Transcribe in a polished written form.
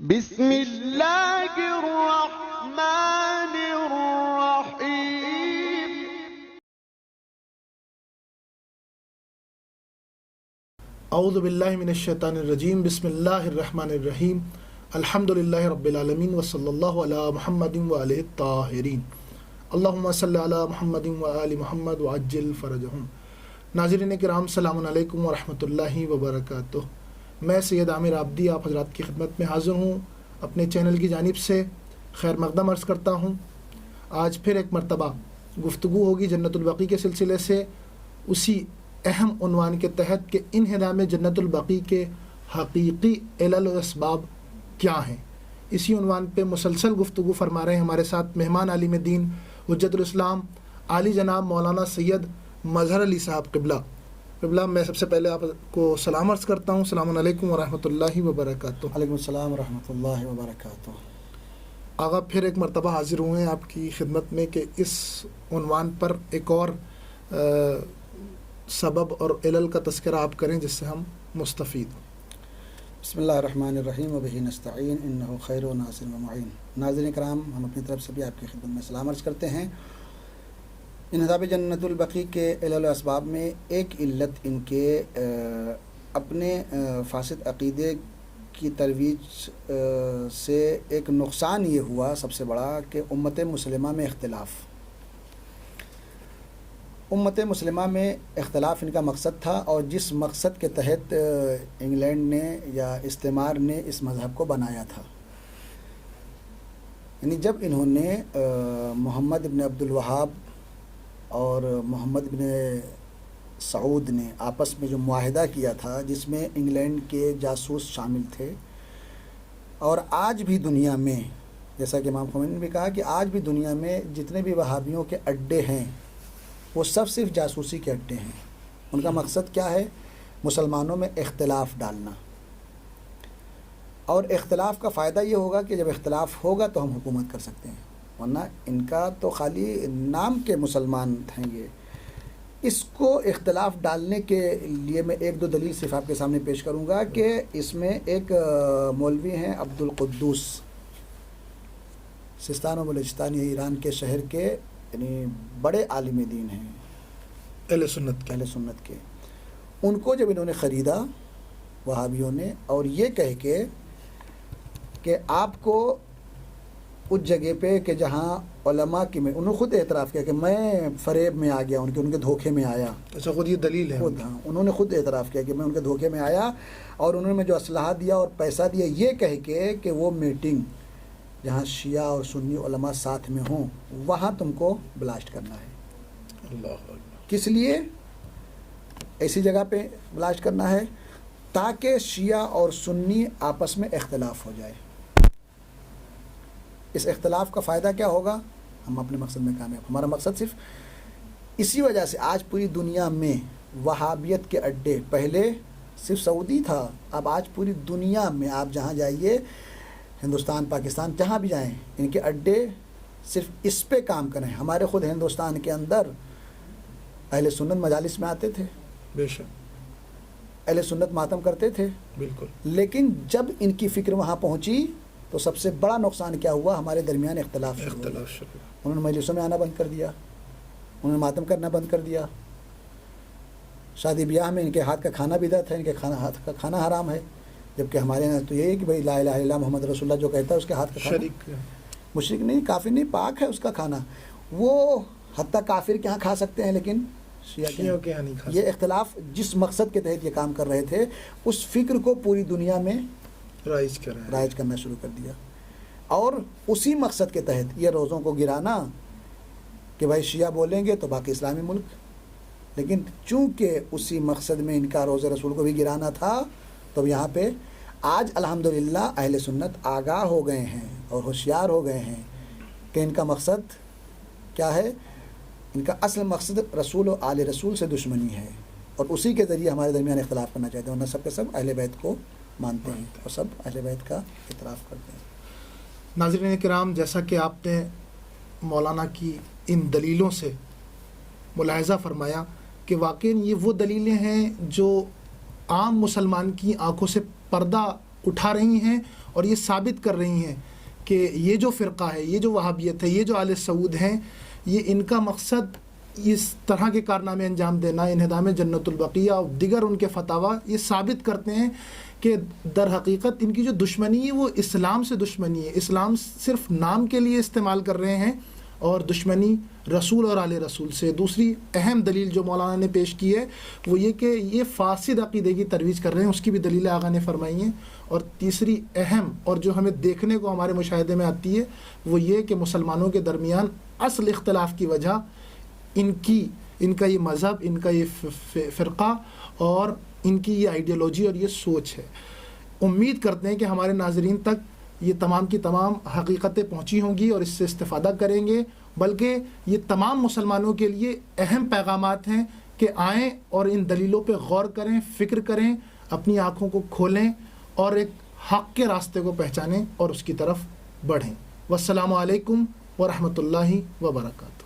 بسم اللہ الرحمن الرحیم. اعوذ باللہ من الشیطان الرجیم. بسم اللہ الرحمن الرحیم. الحمدللہ رب العالمین وصلی اللہ علی محمد وآلہ الطاہرین. اللہم صلی علی محمد وآل محمد وعجل فرجہم. ناظرین کرام، السلام علیکم ورحمۃ اللہ وبرکاتہ. میں سید عامر عابدی آپ حضرات کی خدمت میں حاضر ہوں. اپنے چینل کی جانب سے خیر مقدم عرض کرتا ہوں. آج پھر ایک مرتبہ گفتگو ہوگی جنت البقیع کے سلسلے سے، اسی اہم عنوان کے تحت کہ انہدام جنت البقیع کے حقیقی علل و اسباب کیا ہیں. اسی عنوان پہ مسلسل گفتگو فرما رہے ہیں ہمارے ساتھ مہمان عالم دین حجت الاسلام عالی جناب مولانا سید مظہر علی صاحب قبلہ. میں سب سے پہلے آپ کو سلام عرض کرتا ہوں. السلام علیکم ورحمۃ اللہ وبرکاتہ. وعلیکم السلام ورحمۃ اللہ وبرکاتہ. آغا پھر ایک مرتبہ حاضر ہوئے ہیں آپ کی خدمت میں کہ اس عنوان پر ایک اور سبب اور علل کا تذکرہ آپ کریں جس سے ہم مستفید. بسم اللہ الرحمن الرحیم وبہ نستعین انہ خیر و ناصر و معین. ناظرین کرام، ہم اپنی طرف سے بھی آپ کی خدمت میں سلام عرض کرتے ہیں. انہدام جنت البقیع کے علل و اسباب میں ایک علت ان کے اپنے فاسد عقیدے کی ترویج سے ایک نقصان یہ ہوا سب سے بڑا کہ امت مسلمہ میں اختلاف ان کا مقصد تھا، اور جس مقصد کے تحت انگلینڈ نے یا استعمار نے اس مذہب کو بنایا تھا. یعنی جب انہوں نے محمد بن عبد الوہاب اور محمد بن سعود نے آپس میں جو معاہدہ کیا تھا جس میں انگلینڈ کے جاسوس شامل تھے، اور آج بھی دنیا میں جیسا کہ امام خمینی نے بھی کہا کہ آج بھی دنیا میں جتنے بھی وہابیوں کے اڈے ہیں وہ سب صرف جاسوسی کے اڈے ہیں. ان کا مقصد کیا ہے؟ مسلمانوں میں اختلاف ڈالنا. اور اختلاف کا فائدہ یہ ہوگا کہ جب اختلاف ہوگا تو ہم حکومت کر سکتے ہیں، ورنہ ان کا تو خالی نام کے مسلمان ہیں. یہ اس کو اختلاف ڈالنے کے لیے میں ایک دو دلیل صرف آپ کے سامنے پیش کروں گا کہ اس میں ایک مولوی ہیں عبد القدوس، سستان و بلوچستان ایران کے شہر کے، یعنی بڑے عالم دین ہیں اہل سنت کے. ان کو جب انہوں نے خریدا وہابیوں نے، اور یہ کہہ کے کہ آپ کو اس جگہ پہ کہ جہاں علماء کی میں انہوں نے خود اعتراف کیا کہ میں فریب میں آ گیا، ان کے دھوکے میں آیا. اچھا، خود یہ دلیل ہے. خود انہوں نے خود اعتراف کیا کہ میں ان کے دھوکے میں آیا، اور انہوں نے مجھے جو اسلحہ دیا اور پیسہ دیا یہ کہہ کے کہ وہ میٹنگ جہاں شیعہ اور سنی علماء ساتھ میں ہوں وہاں تم کو بلاسٹ کرنا ہے. اللہ کس لیے ایسی جگہ پہ بلاسٹ کرنا ہے؟ تاکہ شیعہ اور سنی آپس میں اختلاف ہو جائے. اس اختلاف کا فائدہ کیا ہوگا؟ ہم اپنے مقصد میں کامیاب. ہمارا مقصد صرف اسی وجہ سے آج پوری دنیا میں وہابیت کے اڈے، پہلے صرف سعودی تھا، اب آج پوری دنیا میں آپ جہاں جائیے، ہندوستان، پاکستان، جہاں بھی جائیں، ان کے اڈے صرف اس پہ کام کریں. ہمارے خود ہندوستان کے اندر اہل سنت مجالس میں آتے تھے، بے شک اہل سنت ماتم کرتے تھے، بالکل. لیکن جب ان کی فکر وہاں پہنچی تو سب سے بڑا نقصان کیا ہوا؟ ہمارے درمیان اختلاف شروع. انہوں نے مجلسوں میں آنا بند کر دیا، انہوں نے ماتم کرنا بند کر دیا. شادی بیاہ میں ان کے ہاتھ کا کھانا بدعت ہے، ان کے ہاتھ کا کھانا حرام ہے، جبکہ ہمارے یہاں تو یہ ہے کہ بھائی لا الہ الا اللہ محمد رسول اللہ جو کہتا ہے اس کے ہاتھ کا کھانا مشرک نہیں، کافر نہیں، پاک ہے اس کا کھانا. وہ حتیٰ کافر کے ہاں کھا سکتے ہیں لیکن شیعہ کے ہاں نہیں کھا سکتے. یہ اختلاف جس مقصد کے تحت یہ کام کر رہے تھے اس فکر کو پوری دنیا میں رائج کرنا شروع کر دیا. اور اسی مقصد کے تحت یہ روزوں کو گرانا کہ بھائی شیعہ بولیں گے تو باقی اسلامی ملک. لیکن چونکہ اسی مقصد میں ان کا روزہ رسول کو بھی گرانا تھا، تو یہاں پہ آج الحمدللہ اہل سنت آگاہ ہو گئے ہیں اور ہوشیار ہو گئے ہیں کہ ان کا مقصد کیا ہے. ان کا اصل مقصد رسول و آل رسول سے دشمنی ہے، اور اسی کے ذریعے ہمارے درمیان اختلاف کرنا چاہتے ہیں. ورنہ سب کے سب اہل بیت کو مانتے ہیں اور سب اہل بیت کا اعتراف کرتے ہیں. ناظرین کرام، جیسا کہ آپ نے مولانا کی ان دلیلوں سے ملاحظہ فرمایا کہ واقعی یہ وہ دلیلیں ہیں جو عام مسلمان کی آنکھوں سے پردہ اٹھا رہی ہیں اور یہ ثابت کر رہی ہیں کہ یہ جو فرقہ ہے، یہ جو وہابیت ہے، یہ جو آل سعود ہیں، یہ ان کا مقصد اس طرح کے کارنامے انجام دینا، انہدام جنت البقیہ اور دیگر ان کے فتاویٰ یہ ثابت کرتے ہیں کہ در حقیقت ان کی جو دشمنی ہے وہ اسلام سے دشمنی ہے. اسلام صرف نام کے لیے استعمال کر رہے ہیں اور دشمنی رسول اور آل رسول سے. دوسری اہم دلیل جو مولانا نے پیش کی ہے وہ یہ کہ یہ فاسد عقیدے کی ترویج کر رہے ہیں، اس کی بھی دلیل آقا نے فرمائی ہیں. اور تیسری اہم اور جو ہمیں دیکھنے کو ہمارے مشاہدے میں آتی ہے وہ یہ کہ مسلمانوں کے درمیان اصل اختلاف کی وجہ ان کا یہ مذہب، ان کا یہ فرقہ اور ان کی یہ آئیڈیالوجی اور یہ سوچ ہے. امید کرتے ہیں کہ ہمارے ناظرین تک یہ تمام کی تمام حقیقتیں پہنچی ہوں گی اور اس سے استفادہ کریں گے، بلکہ یہ تمام مسلمانوں کے لیے اہم پیغامات ہیں کہ آئیں اور ان دلیلوں پہ غور کریں، فکر کریں، اپنی آنکھوں کو کھولیں اور ایک حق کے راستے کو پہچانیں اور اس کی طرف بڑھیں. والسلام علیکم ورحمۃ اللہ وبرکاتہ.